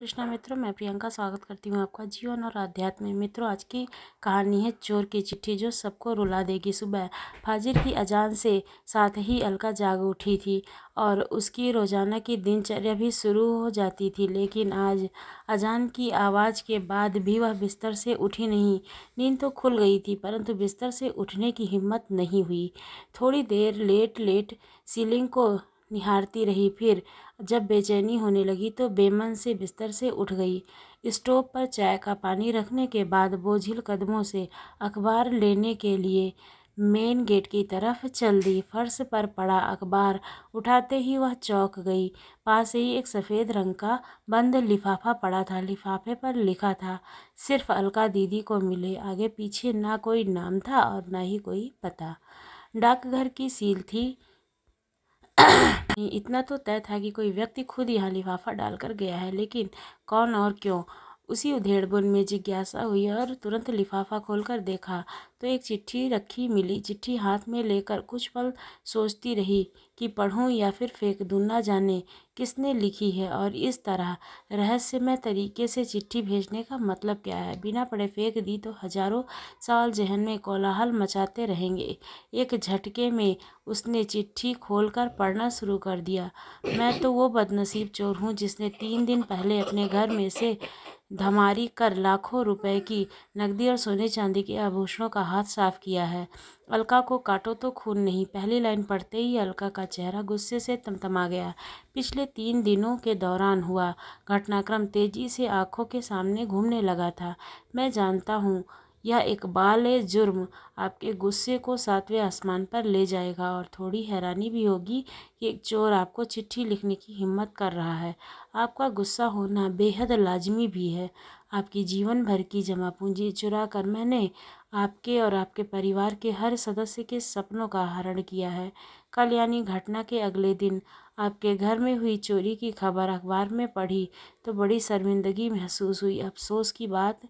कृष्णा मित्रों, मैं प्रियंका स्वागत करती हूँ आपका जीवन और आध्यात्म में। मित्रों, आज की कहानी है चोर की चिट्ठी जो सबको रुला देगी। सुबह फाजिर की अजान से साथ ही अलका जाग उठी थी और उसकी रोजाना की दिनचर्या भी शुरू हो जाती थी, लेकिन आज अजान की आवाज़ के बाद भी वह बिस्तर से उठी नहीं। नींद तो खुल गई थी, परंतु बिस्तर से उठने की हिम्मत नहीं हुई। थोड़ी देर लेट लेट सीलिंग को निहारती रही, फिर जब बेचैनी होने लगी तो बेमन से बिस्तर से उठ गई। स्टोव पर चाय का पानी रखने के बाद बोझिल कदमों से अखबार लेने के लिए मेन गेट की तरफ चल दी। फर्श पर पड़ा अखबार उठाते ही वह चौंक गई। पास ही एक सफ़ेद रंग का बंद लिफाफा पड़ा था। लिफाफे पर लिखा था, सिर्फ अलका दीदी को मिले। आगे पीछे ना कोई नाम था और ना ही कोई पता। डाकघर की सील थी। इतना तो तय था कि कोई व्यक्ति खुद यहाँ लिफाफा डालकर गया है, लेकिन कौन और क्यों? उसी उधेड़बुन में जिज्ञासा हुई और तुरंत लिफाफा खोलकर देखा तो एक चिट्ठी रखी मिली। चिट्ठी हाथ में लेकर कुछ पल सोचती रही कि पढ़ूं या फिर फेंक दूं। ना जाने किसने लिखी है और इस तरह रहस्यमय तरीके से चिट्ठी भेजने का मतलब क्या है। बिना पढ़े फेंक दी तो हजारों सवाल जहन में कोलाहल मचाते रहेंगे। एक झटके में उसने चिट्ठी खोलकर पढ़ना शुरू कर दिया। मैं तो वो बदनसीब चोर हूँ जिसने 3 दिन पहले अपने घर में से धमारी कर लाखों रुपए की नकदी और सोने चांदी के आभूषणों का हाथ साफ किया है। अलका को काटो तो खून नहीं। पहली लाइन पढ़ते ही अलका का चेहरा गुस्से से तमतमा गया। पिछले 3 दिनों के दौरान हुआ घटनाक्रम तेजी से आंखों के सामने घूमने लगा था। मैं जानता हूँ यह इकबाल जुर्म आपके गुस्से को 7वें आसमान पर ले जाएगा और थोड़ी हैरानी भी होगी कि एक चोर आपको चिट्ठी लिखने की हिम्मत कर रहा है। आपका गुस्सा होना बेहद लाजमी भी है। आपकी जीवन भर की जमा पूंजी चुरा कर मैंने आपके और आपके परिवार के हर सदस्य के सपनों का हरण किया है। कल यानी घटना के अगले दिन आपके घर में हुई चोरी की खबर अखबार में पढ़ी तो बड़ी शर्मिंदगी महसूस हुई। अफसोस की बात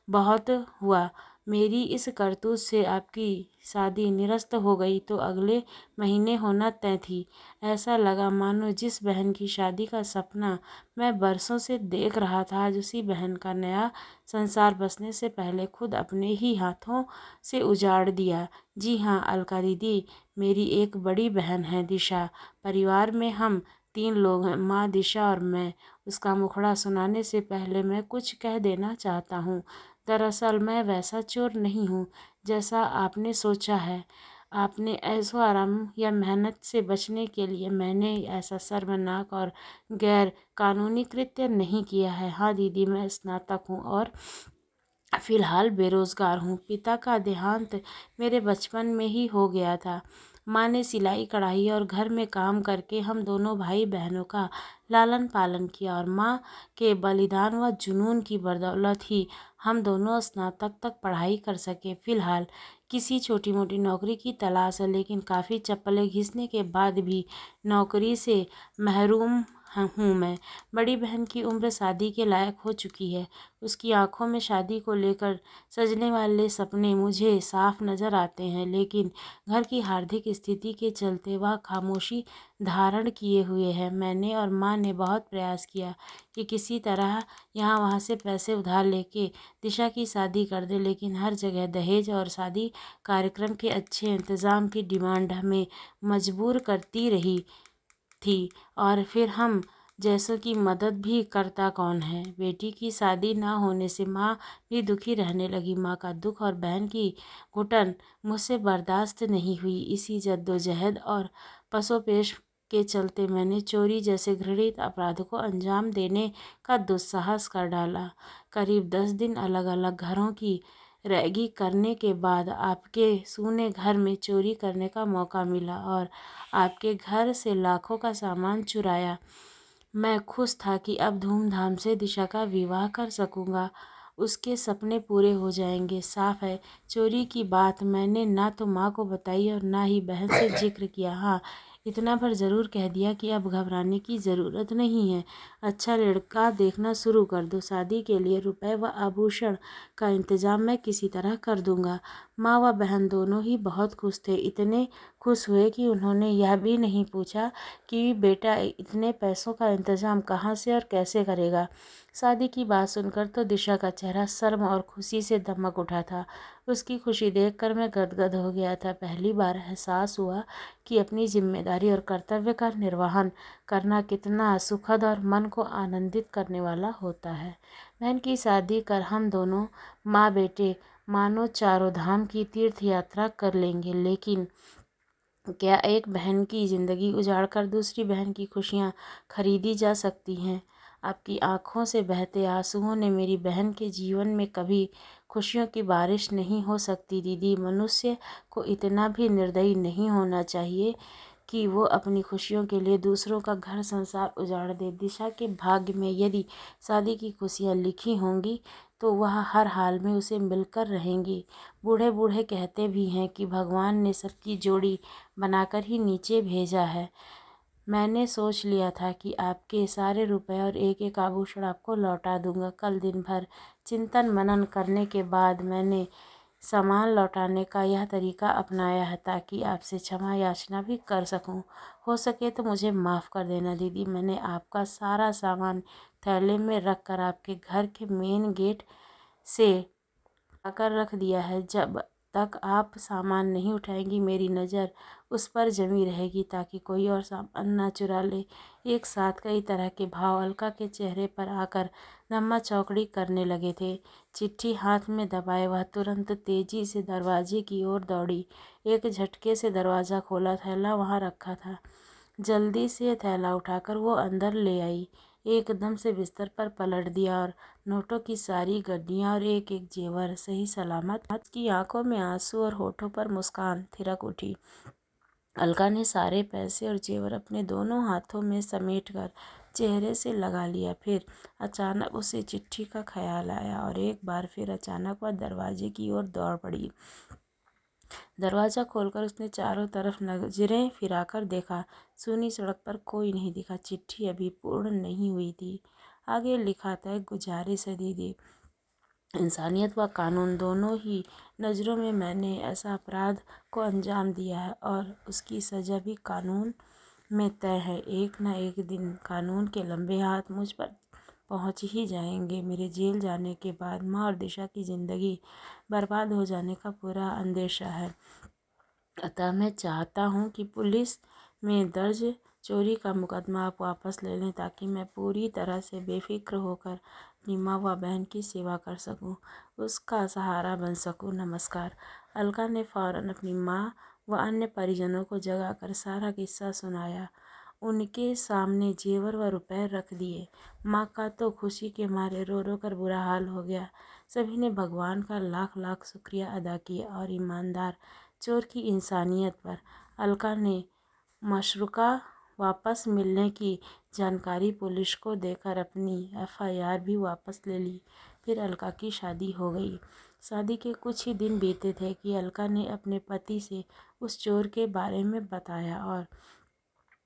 बहुत हुआ। मेरी इस करतूत से आपकी शादी निरस्त हो गई तो अगले महीने होना तय थी। ऐसा लगा मानो जिस बहन की शादी का सपना मैं बरसों से देख रहा था, आज उसी बहन का नया संसार बसने से पहले खुद अपने ही हाथों से उजाड़ दिया। जी हाँ अलका दीदी, मेरी एक बड़ी बहन है दिशा। परिवार में हम 3 लोग हैं, माँ, दिशा और मैं। उसका मुखड़ा सुनाने से पहले मैं कुछ कह देना चाहता हूँ। दरअसल मैं वैसा चोर नहीं हूँ जैसा आपने सोचा है। आपने ऐशो आराम या मेहनत से बचने के लिए मैंने ऐसा शर्मनाक और गैर कानूनी कृत्य नहीं किया है। हाँ दीदी, मैं स्नातक हूँ और फिलहाल बेरोजगार हूँ। पिता का देहांत मेरे बचपन में ही हो गया था। माँ ने सिलाई कढ़ाई और घर में काम करके हम दोनों भाई बहनों का लालन पालन किया और माँ के बलिदान व जुनून की बदौलत ही हम दोनों स्नातक तक पढ़ाई कर सके। फिलहाल किसी छोटी मोटी नौकरी की तलाश है, लेकिन काफ़ी चप्पलें घिसने के बाद भी नौकरी से महरूम हूँ मैं। बड़ी बहन की उम्र शादी के लायक हो चुकी है। उसकी आंखों में शादी को लेकर सजने वाले सपने मुझे साफ नज़र आते हैं, लेकिन घर की आर्थिक स्थिति के चलते वह खामोशी धारण किए हुए है। मैंने और माँ ने बहुत प्रयास किया कि किसी तरह यहाँ वहाँ से पैसे उधार लेके दिशा की शादी कर दे, लेकिन हर जगह दहेज और शादी कार्यक्रम के अच्छे इंतज़ाम की डिमांड हमें मजबूर करती रही थी। और फिर हम जैसों की मदद भी करता कौन है। बेटी की शादी ना होने से माँ भी दुखी रहने लगी। माँ का दुख और बहन की घुटन मुझसे बर्दाश्त नहीं हुई। इसी जद्दोजहद और पसोपेश के चलते मैंने चोरी जैसे घृणित अपराध को अंजाम देने का दुस्साहस कर डाला। करीब 10 दिन अलग अलग घरों की रैगी करने के बाद आपके सूने घर में चोरी करने का मौका मिला और आपके घर से लाखों का सामान चुराया। मैं खुश था कि अब धूमधाम से दिशा का विवाह कर सकूंगा, उसके सपने पूरे हो जाएंगे। साफ है, चोरी की बात मैंने ना तो माँ को बताई और ना ही बहन से जिक्र किया। हाँ, इतना भर ज़रूर कह दिया कि अब घबराने की ज़रूरत नहीं है। अच्छा लड़का देखना शुरू कर दो। शादी के लिए रुपए व आभूषण का इंतज़ाम मैं किसी तरह कर दूंगा। माँ व बहन दोनों ही बहुत खुश थे। इतने खुश हुए कि उन्होंने यह भी नहीं पूछा कि बेटा इतने पैसों का इंतज़ाम कहाँ से और कैसे करेगा। शादी की बात सुनकर तो दिशा का चेहरा शर्म और खुशी से दमक उठा था। उसकी खुशी देखकर मैं गदगद हो गया था। पहली बार एहसास हुआ कि अपनी जिम्मेदारी और कर्तव्य का निर्वहन करना कितना सुखद और मन को आनंदित करने वाला होता है। बहन की शादी कर हम दोनों माँ बेटे मानो चारों धाम की तीर्थ यात्रा कर लेंगे, लेकिन क्या एक बहन की ज़िंदगी उजाड़कर दूसरी बहन की खुशियाँ खरीदी जा सकती हैं? आपकी आँखों से बहते आंसुओं ने मेरी बहन के जीवन में कभी खुशियों की बारिश नहीं हो सकती दीदी। मनुष्य को इतना भी निर्दयी नहीं होना चाहिए कि वो अपनी खुशियों के लिए दूसरों का घर संसार उजाड़ दे। दिशा के भाग्य में यदि शादी की खुशियाँ लिखी होंगी तो वह हर हाल में उसे मिलकर रहेंगी। बूढ़े बूढ़े कहते भी हैं कि भगवान ने सबकी जोड़ी बनाकर ही नीचे भेजा है। मैंने सोच लिया था कि आपके सारे रुपए और एक एक आभूषण आपको लौटा दूंगा। कल दिन भर चिंतन मनन करने के बाद मैंने सामान लौटाने का यह तरीका अपनाया है ताकि आपसे क्षमा याचना भी कर सकूं। हो सके तो मुझे माफ़ कर देना दीदी। मैंने आपका सारा सामान थैले में रख कर आपके घर के मेन गेट से आकर रख दिया है। जब तक आप सामान नहीं उठाएंगी मेरी नज़र उस पर जमी रहेगी ताकि कोई और सामान ना चुरा ले। एक साथ कई तरह के भाव अलका के चेहरे पर आकर धम्मा चौकड़ी करने लगे थे। चिट्ठी हाथ में दबाए वह तुरंत तेजी से दरवाजे की ओर दौड़ी। एक झटके से दरवाज़ा खोला, थैला वहाँ रखा था। जल्दी से थैला उठाकर वो अंदर ले आई। एकदम से बिस्तर पर पलट दिया और नोटों की सारी गड्डियाँ और एक एक जेवर सही सलामत। की आंखों में आंसू और होठों पर मुस्कान थिरक उठी। अलका ने सारे पैसे और जेवर अपने दोनों हाथों में समेटकर चेहरे से लगा लिया। फिर अचानक उसे चिट्ठी का ख्याल आया और एक बार फिर अचानक वह दरवाजे की ओर दौड़ पड़ी। दरवाज़ा खोलकर उसने चारों तरफ नजरें फिराकर देखा। सूनी सड़क पर कोई नहीं दिखा। चिट्ठी अभी पूर्ण नहीं हुई थी। आगे लिखा था, एक गुजारिश है दीदी, इंसानियत व कानून दोनों ही नज़रों में मैंने ऐसा अपराध को अंजाम दिया है और उसकी सज़ा भी कानून में तय है। एक न एक दिन कानून के लंबे हाथ मुझ पर पहुंच ही जाएंगे। मेरे जेल जाने के बाद माँ और दिशा की ज़िंदगी बर्बाद हो जाने का पूरा अंदेशा है। अतः मैं चाहता हूँ कि पुलिस में दर्ज चोरी का मुकदमा आप वापस ले लें ताकि मैं पूरी तरह से बेफिक्र होकर अपनी माँ व बहन की सेवा कर सकूँ, उसका सहारा बन सकूँ। नमस्कार। अलका ने फौरन अपनी माँ व अन्य परिजनों को जगाकर सारा किस्सा सुनाया। उनके सामने जेवर व रुपए रख दिए। माँ का तो खुशी के मारे रो रो कर बुरा हाल हो गया। सभी ने भगवान का लाख लाख शुक्रिया अदा किया और ईमानदार चोर की इंसानियत पर अलका ने मशरूका वापस मिलने की जानकारी पुलिस को देकर अपनी एफआईआर भी वापस ले ली। फिर अलका की शादी हो गई। शादी के कुछ ही दिन बीते थे कि अलका ने अपने पति से उस चोर के बारे में बताया और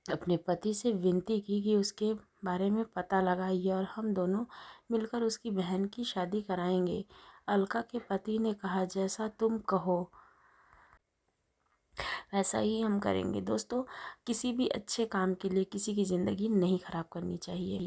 अपने पति से विनती की कि उसके बारे में पता लगाइए और हम दोनों मिलकर उसकी बहन की शादी कराएंगे। अलका के पति ने कहा, जैसा तुम कहो वैसा ही हम करेंगे। दोस्तों, किसी भी अच्छे काम के लिए किसी की ज़िंदगी नहीं ख़राब करनी चाहिए।